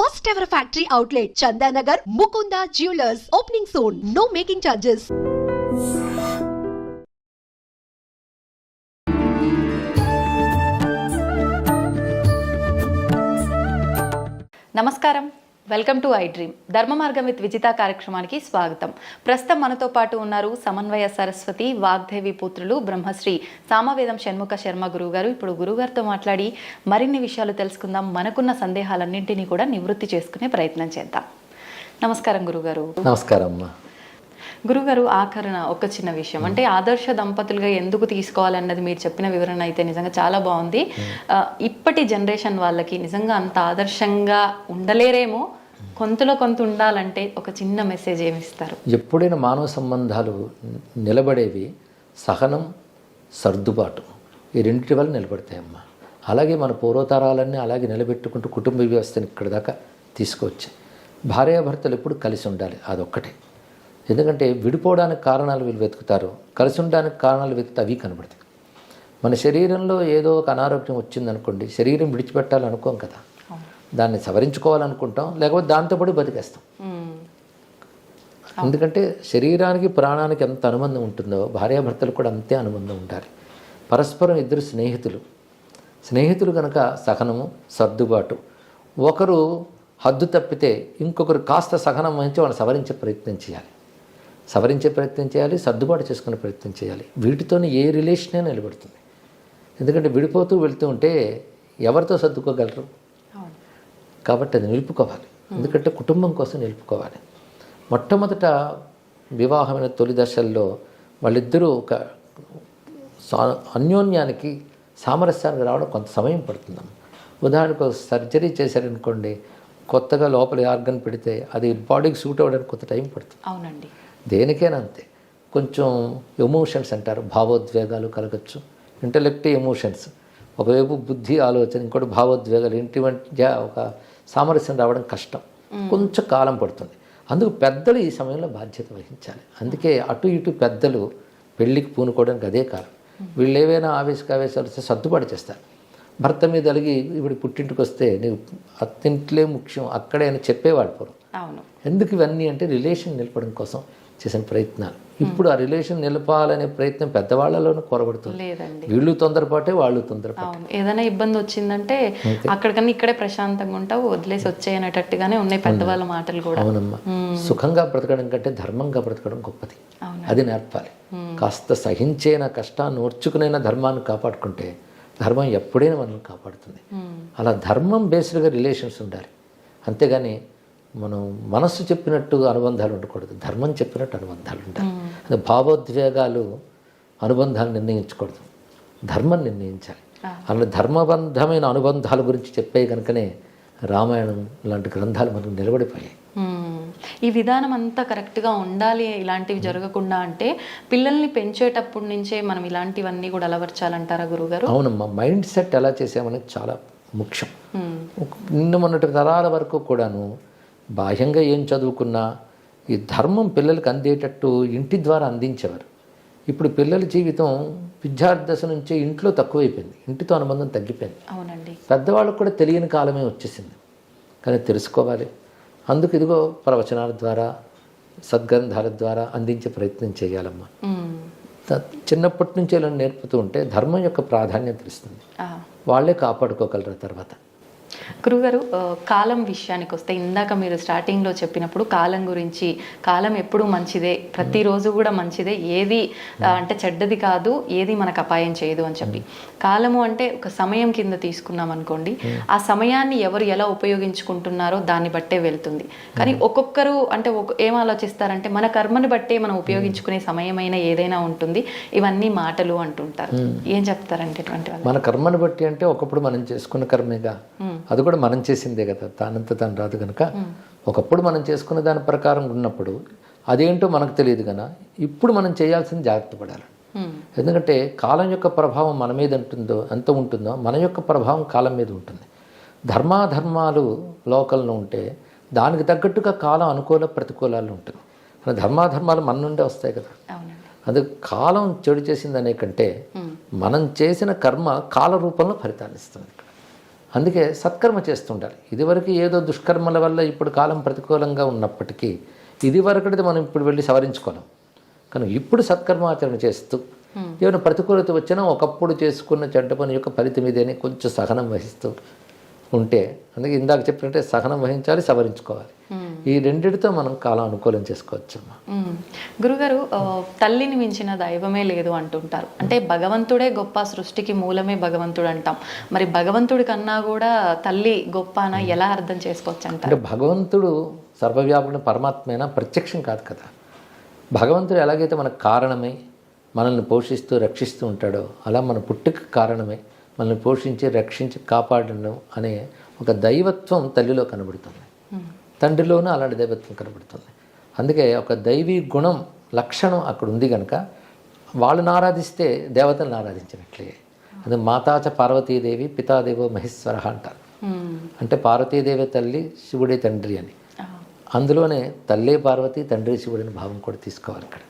first ever factory outlet, Chandanagar, Mukunda Jewelers, opening soon. No making charges. నమస్కారం, welcome to I dream. ధర్మ మార్గం with Vijitha కార్యక్రమానికి స్వాగతం. ప్రస్తుతం మనతో పాటు ఉన్నారు సమన్వయ సరస్వతి వాగ్దేవి పుత్రులు బ్రహ్మశ్రీ సామవేదం షణ్ముఖ శర్మ గురువుగారు. ఇప్పుడు గురుగారితో మాట్లాడి మరిన్ని విషయాలు తెలుసుకుందాం. మనకున్న సందేహాలన్నింటినీ కూడా నివృత్తి చేసుకునే ప్రయత్నం చేద్దాం. నమస్కారం గురుగారు. నమస్కారం అమ్మా. గురుగారు, ఆఖరణ ఒక చిన్న విషయం, అంటే ఆదర్శ దంపతులుగా ఎందుకు తీసుకోవాలన్నది మీరు చెప్పిన వివరణ అయితే నిజంగా చాలా బాగుంది. ఇప్పటి జనరేషన్ వాళ్ళకి నిజంగా అంత ఆదర్శంగా ఉండలేరేమో, కొంతలో కొంత ఉండాలంటే ఒక చిన్న మెసేజ్ ఏమిస్తారు? ఎప్పుడైనా మానవ సంబంధాలు నిలబడేవి సహనం, సర్దుబాటు, ఈ రెండింటి వల్ల నిలబడతాయమ్మా. అలాగే మన పూర్వతరాలన్నీ అలాగే నిలబెట్టుకుంటూ కుటుంబ వ్యవస్థను ఇక్కడి దాకా తీసుకువచ్చాయి. భార్యాభర్తలు ఎప్పుడు కలిసి ఉండాలి, అదొక్కటే. ఎందుకంటే విడిపోవడానికి కారణాలు వీళ్ళు వెతుకుతారు, కలిసి ఉండడానికి కారణాలు వెతికితే అవి కనబడతాయి. మన శరీరంలో ఏదో ఒక అనారోగ్యం వచ్చిందనుకోండి, శరీరం విడిచిపెట్టాలనుకోం కదా, దాన్ని సవరించుకోవాలనుకుంటాం, లేకపోతే దాంతోపాటు బతికేస్తాం. ఎందుకంటే శరీరానికి ప్రాణానికి ఎంత అనుబంధం ఉంటుందో భార్యాభర్తలు కూడా అంతే అనుబంధం ఉండాలి. పరస్పరం ఇద్దరు స్నేహితులు కనుక సహనము, సర్దుబాటు. ఒకరు హద్దు తప్పితే ఇంకొకరు కాస్త సహనం వహించి వాళ్ళని సవరించే ప్రయత్నం చేయాలి, సర్దుబాటు చేసుకునే ప్రయత్నం చేయాలి. వీటితోనే ఏ రిలేషనే నిలబడుతుంది. ఎందుకంటే విడిపోతూ వెళ్తూ ఉంటే ఎవరితో సర్దుకోగలరు? కాబట్టి అది నిలుపుకోవాలి. ఎందుకంటే కుటుంబం కోసం నిలుపుకోవాలి. మొట్టమొదట వివాహమైన తొలి దశల్లో వాళ్ళిద్దరూ ఒక అన్యోన్యానికి, సామరస్యానికి రావడం కొంత సమయం పడుతుందమ్మ. ఉదాహరణకు సర్జరీ చేశారనుకోండి, కొత్తగా లోపల ఆర్గన్ పెడితే అది బాడీకి సూట్ అవ్వడానికి కొంత టైం పడుతుంది. అవునండి, దేనికైనా అంతే. కొంచెం ఎమోషన్స్ అంటారు, భావోద్వేగాలు కలగచ్చు. ఇంటలెక్ట్, ఎమోషన్స్, ఒకవైపు బుద్ధి, ఆలోచన, ఇంకోటి భావోద్వేగాలు, ఇంటి మధ్య ఒక సామరస్యం రావడం కష్టం, కొంచెం కాలం పడుతుంది. అందుకు పెద్దలు ఈ సమయంలో బాధ్యత వహించాలి. అందుకే అటు ఇటు పెద్దలు పెళ్ళికి పూనుకోవడానికి అదే కారణం. వీళ్ళు ఏవైనా ఆవేశాలు వస్తే సర్దుబాటు చేస్తారు. భర్త మీద అలిగి ఇప్పుడు పుట్టింటికి వస్తే నీవు అత్తింట్లే ముఖ్యం అక్కడే అని చెప్పేవాడు పూర్వం. అవును. ఎందుకు ఇవన్నీ అంటే రిలేషన్ నిలపడం కోసం చేసిన ప్రయత్నాలు. ఇప్పుడు ఆ రిలేషన్ నిలపాలనే ప్రయత్నం పెద్దవాళ్లలోనూ కొరబడుతుంది. వీళ్ళు తొందరపాటే, వాళ్ళు తొందరపాటే. ఏదైనా ఇబ్బంది వచ్చిందంటే అక్కడికన్నా ఇక్కడే ప్రశాంతంగా ఉంటావు, వదిలేసి వచ్చేయనేటట్టుగానే ఉన్నాయి పెద్దవాళ్ళ మాటలు కూడా. అవునమ్మా. సుఖంగా బ్రతకడం కంటే ధర్మంగా బ్రతకడం గొప్పది. అది నేర్పాలి. కాస్త సహించేన కష్టాన్ని ఓర్చుకునైనా ధర్మాన్ని కాపాడుకుంటే ధర్మం ఎప్పుడైనా మనల్ని కాపాడుతుంది. అలా ధర్మం బేస్డ్గా రిలేషన్స్ ఉండాలి. అంతేగాని మనం మనస్సు చెప్పినట్టు అనుబంధాలు ఉండకూడదు, ధర్మం చెప్పినట్టు అనుబంధాలు ఉండాలి. అది భావోద్వేగాలు అనుబంధాలు నిర్ణయించకూడదు, ధర్మం నిర్ణయించాలి. అలా ధర్మబంధమైన అనుబంధాల గురించి చెప్పే కనుకనే రామాయణం లాంటి గ్రంథాలు మనకు నిలబడిపోయాయి. ఈ విధానం అంతా కరెక్ట్గా ఉండాలి, ఇలాంటివి జరగకుండా అంటే పిల్లల్ని పెంచేటప్పటి నుంచే మనం ఇలాంటివన్నీ కూడా అలవర్చాలంటారా గురుగారు? అవునమ్మా. మైండ్ సెట్ ఎలా చేసామనేది చాలా ముఖ్యం. నిన్న మొన్నటి తరాల వరకు కూడాను బాహ్యంగా ఏం చదువుకున్నా ఈ ధర్మం పిల్లలకు అందేటట్టు ఇంటి ద్వారా అందించేవారు. ఇప్పుడు పిల్లల జీవితం విద్యార్థి దశ నుంచే ఇంట్లో తక్కువైపోయింది, ఇంటితో అనుబంధం తగ్గిపోయింది. అవునండి. పెద్దవాళ్ళకు కూడా తెలియని కాలమే వచ్చేసింది, కానీ తెలుసుకోవాలి. అందుకు ఇదిగో ప్రవచనాల ద్వారా, సద్గ్రంథాల ద్వారా అందించే ప్రయత్నం చేయాలమ్మా. చిన్నప్పటి నుంచి ఇలా నేర్పుతూ ఉంటే ధర్మం యొక్క ప్రాధాన్యత తెలుస్తుంది, వాళ్ళే కాపాడుకోగలరు తర్వాత. గురుగారు, కాలం విషయానికి వస్తే ఇందాక మీరు స్టార్టింగ్లో చెప్పినప్పుడు కాలం గురించి, కాలం ఎప్పుడూ మంచిదే, ప్రతిరోజు కూడా మంచిదే, ఏది అంటే చెడ్డది కాదు, ఏది మనకు అపాయం చేయదు అని చెప్పి. కాలము అంటే ఒక సమయం కింద తీసుకున్నాం అనుకోండి, ఆ సమయాన్ని ఎవరు ఎలా ఉపయోగించుకుంటున్నారో దాన్ని బట్టే వెళ్తుంది. కానీ ఒక్కొక్కరు అంటే ఏం ఆలోచిస్తారంటే మన కర్మని బట్టే మనం ఉపయోగించుకునే సమయమైన ఏదైనా ఉంటుంది, ఇవన్నీ మాటలు అంటుంటారు. ఏం చెప్తారంటే ఇటువంటి మన కర్మని బట్టి అంటే ఒకప్పుడు మనం చేసుకున్న కర్మేగా, అది కూడా మనం చేసిందే కదా, తానంత తాను రాదు కనుక ఒకప్పుడు మనం చేసుకున్న దాని ప్రకారం ఉన్నప్పుడు అదేంటో మనకు తెలియదు కనుక ఇప్పుడు మనం చేయాల్సిన జాగ్రత్త పడాలి. ఎందుకంటే కాలం యొక్క ప్రభావం మన మీద ఎంత ఉంటుందో మన యొక్క ప్రభావం కాలం మీద ఉంటుంది. ధర్మాధర్మాలు లోకల్లో ఉంటే దానికి తగ్గట్టుగా కాలం అనుకూల ప్రతికూలాలు ఉంటుంది. ధర్మాధర్మాలు మన నుండే వస్తాయి కదా. అది కాలం చెడు చేసిందనే కంటే మనం చేసిన కర్మ కాల రూపంలో ఫలితాన్ని ఇస్తుంది. అందుకే సత్కర్మ చేస్తుండాలి. ఇదివరకు ఏదో దుష్కర్మల వల్ల ఇప్పుడు కాలం ప్రతికూలంగా ఉన్నప్పటికీ ఇదివరకటిది మనం ఇప్పుడు వెళ్ళి సవరించుకోలేం. కానీ ఇప్పుడు సత్కర్మాచరణ చేస్తూ ఏమైనా ప్రతికూలత వచ్చినా ఒకప్పుడు చేసుకున్న చెడ్డ పని యొక్క ఫలితం ఇదేని కొంచెం సహనం వహిస్తూ ఉంటే, అందుకే ఇందాక చెప్పినట్టే సహనం వహించాలి, సవరించుకోవాలి. ఈ రెండిటితో మనం కాలం అనుకూలం చేసుకోవచ్చమ్మా. గురుగారు, తల్లిని మించిన దైవమే లేదు అంటుంటారు. అంటే భగవంతుడే గొప్ప, సృష్టికి మూలమే భగవంతుడు అంటాం. మరి భగవంతుడి కన్నా కూడా తల్లి గొప్ప అని ఎలా అర్థం చేసుకోవచ్చు అంటారు? అంటే భగవంతుడు సర్వవ్యాపకుడు పరమాత్మైనా ప్రత్యక్షం కాదు కదా. భగవంతుడు ఎలాగైతే మనకు కారణమై మనల్ని పోషిస్తూ రక్షిస్తూ ఉంటాడో, అలా మన పుట్టుక కారణమై మనల్ని పోషించి రక్షించి కాపాడడం అనే ఒక దైవత్వం తల్లిలో కనబడుతుంది. తండ్రిలోనూ అలాంటి దైవత్వం కనబడుతుంది. అందుకే ఒక దైవీ గుణం లక్షణం అక్కడ ఉంది కనుక వాళ్ళని ఆరాధిస్తే దేవతలను ఆరాధించినట్లే. అది మాతాచ పార్వతీదేవి పితాదేవో మహేశ్వర అంటారు. అంటే పార్వతీదేవి తల్లి, శివుడే తండ్రి అని. అందులోనే తల్లే పార్వతి, తండ్రి శివుడిని భావం కూడా తీసుకోవాలి ఇక్కడ.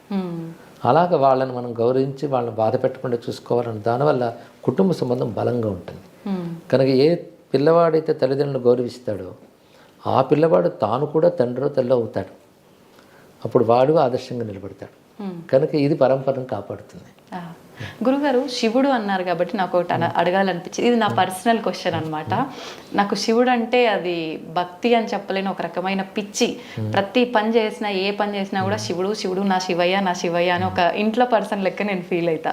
అలాగ వాళ్ళని మనం గౌరవించి వాళ్ళని బాధ పెట్టకుండా చూసుకోవాలని దానివల్ల కుటుంబ సంబంధం బలంగా ఉంటుంది. కనుక ఏ పిల్లవాడైతే తల్లిదండ్రులను గౌరవిస్తాడో ఆ పిల్లవాడు తాను కూడా తండ్రో తల్లో అవుతాడు. అప్పుడు వాడు ఆదర్శంగా నిలబడతాడు. కనుక ఇది పరంపరను కాపాడుతుంది. గురుగారు, శివుడు అన్నారు కాబట్టి నాకు ఒకటి అడగాలనిపించింది. ఇది నా పర్సనల్ క్వశ్చన్ అనమాట. నాకు శివుడు అంటే అది భక్తి అని చెప్పలేని ఒక రకమైన పిచ్చి. ప్రతి పని చేసినా, ఏ పని చేసినా కూడా శివుడు శివుడు, నా శివయ్య నా శివయ్య అని ఒక ఇంట్లో పర్సన్ లెక్క నేను ఫీల్ అవుతా.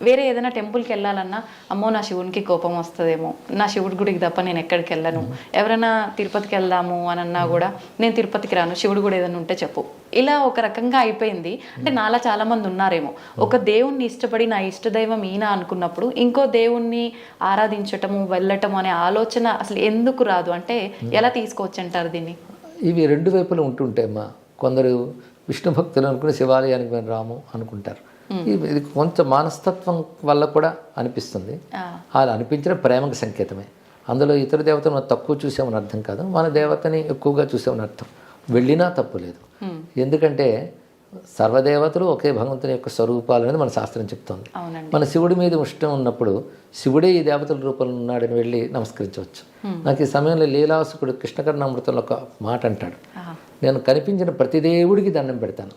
వేరే ఏదైనా టెంపుల్కి వెళ్ళాలన్నా అమ్మో నా శివునికి కోపం వస్తుందేమో, నా శివుడి గుడికి తప్ప నేను ఎక్కడికి వెళ్ళను. ఎవరైనా తిరుపతికి వెళ్దాము అని అన్నా కూడా నేను తిరుపతికి రాను, శివుడు కూడా ఏదైనా ఉంటే చెప్పు. ఇలా ఒక రకంగా అయిపోయింది. అంటే నాలా చాలా మంది ఉన్నారేమో, ఒక దేవుణ్ణి ఇష్టపడి నా ఇష్టదైవం ఈయన అనుకున్నప్పుడు ఇంకో దేవుణ్ణి ఆరాధించటము, వెళ్ళటము అనే ఆలోచన అసలు ఎందుకు రాదు? అంటే ఎలా తీసుకోవచ్చు అంటారు దీన్ని? ఇవి రెండు వైపులు ఉంటుంటాయమ్మా. కొందరు విష్ణు భక్తులు అనుకుని శివాలయానికి మేము రాము అనుకుంటారు. ఇది కొంచెం మనస్తత్వం వల్ల కూడా అనిపిస్తుంది. అలా అనిపించిన ప్రేమకు సంకేతమే. అందులో ఇతర దేవతను మనం తక్కువ చూసామని అర్థం కాదు, మన దేవతని ఎక్కువగా చూసామని అర్థం. వెళ్ళినా తప్పు లేదు. ఎందుకంటే సర్వదేవతలు ఒకే భగవంతుని యొక్క స్వరూపాలు అనేది మన శాస్త్రం చెప్తోంది. మన శివుడి మీద ఇష్టం ఉన్నప్పుడు శివుడే ఈ దేవతల రూపంలో ఉన్నాడని వెళ్ళి నమస్కరించవచ్చు. నాకు ఈ సమయంలో లీలాసుకుడు కృష్ణకర్ణామృతంలో ఒక మాట అంటాడు, నేను కనిపించిన ప్రతి దేవుడికి దండం పెడతాను.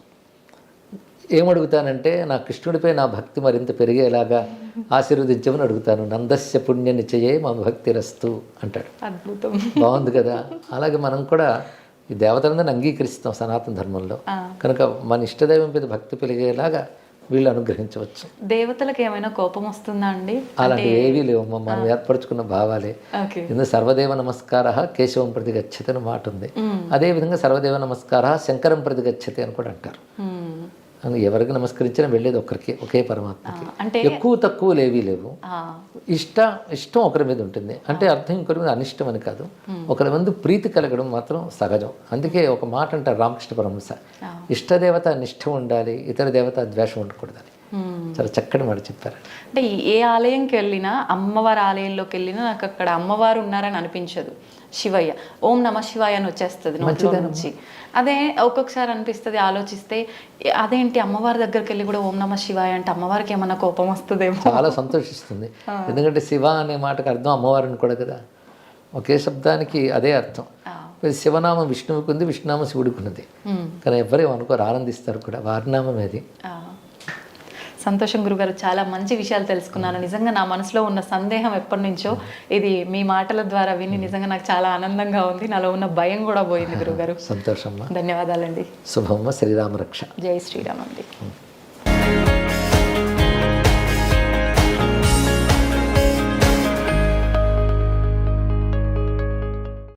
ఏమడుగుతానంటే నా కృష్ణుడిపై నా భక్తి మరింత పెరిగేలాగా ఆశీర్వదించమని అడుగుతాను. నందస్య పుణ్య నిచయే మా భక్తి రస్తు అంటాడు. అద్భుతం, బాగుంది కదా. అలాగే మనం కూడా ఈ దేవతలందరినీ అంగీకరిస్తాం సనాతన ధర్మంలో. కనుక మన ఇష్టదైవం మీద భక్తి పెరిగేలాగా వీళ్ళు అనుగ్రహించవచ్చు. దేవతలకు ఏమైనా కోపం వస్తుందా అండి? అలాంటి ఏవీ లేవు, మనం ఏర్పరచుకున్న భావాలే. ఎందుకు సర్వదేవ నమస్కార కేశవం ప్రతి గచ్చతి అని మాట ఉంది. అదేవిధంగా సర్వదేవ నమస్కార శంకరం ప్రతి గచ్చతి అని కూడా అంటారు. ఎవరికి నమస్కరించినా వెళ్ళేది ఒక్కరికి, ఒకే పరమాత్మకి. అంటే ఎక్కువ తక్కువలు ఏవీ లేవు. ఇష్టం ఒకరి మీద ఉంటుంది. అంటే అర్థం ఇంకొకరి మీద అనిష్టం అని కాదు, ఒకరి మంది ప్రీతి కలగడం మాత్రం సహజం. అందుకే ఒక మాట అంటారు రామకృష్ణ పరమహంస, ఇష్టదేవత నిష్ఠ ఉండాలి, ఇతర దేవత ద్వేషం ఉండకూడదని. చాలా చక్కటి మాట చెప్పారు. అంటే ఏ ఆలయంకి వెళ్ళినా, అమ్మవారి ఆలయంలోకి వెళ్ళినా నాకు అక్కడ అమ్మవారు ఉన్నారని అనిపించదు. శివయ్య, ఓం నమ శివాయ అని వచ్చేస్తుంది నోట్లో నుంచి. అదే ఒక్కొక్కసారి అనిపిస్తుంది, ఆలోచిస్తే అదేంటి అమ్మవారి దగ్గరికి వెళ్ళి కూడా ఓం నమ శివాయ అంటే అమ్మవారికి ఏమన్నా కోపం వస్తుందేమో. చాలా సంతోషిస్తుంది. ఎందుకంటే శివ అనే మాటకు అర్థం అమ్మవారిని కూడా కదా, ఒకే శబ్దానికి అదే అర్థం. శివనామం విష్ణువుకి ఉంది, విష్ణునామం శివుడికి ఉన్నది. కానీ ఎవరేమో అనుకోరు, ఆనందిస్తారు కూడా. వారి నామం అది. సంతోషం గురుగారు, చాలా మంచి విషయాలు తెలుసుకున్నాను. నిజంగా నా మనసులో ఉన్న సందేహం ఎప్పటి నుంచో ఇది మీ మాటల ద్వారా విని నిజంగా నాకు చాలా ఆనందంగా ఉంది. నాలో ఉన్న భయం కూడా పోయింది గురుగారు. సంతోషమ్మా, ధన్యవాదాలండి. శుభమ్మ, శ్రీరామ రక్ష. జై శ్రీరామ్ అండి.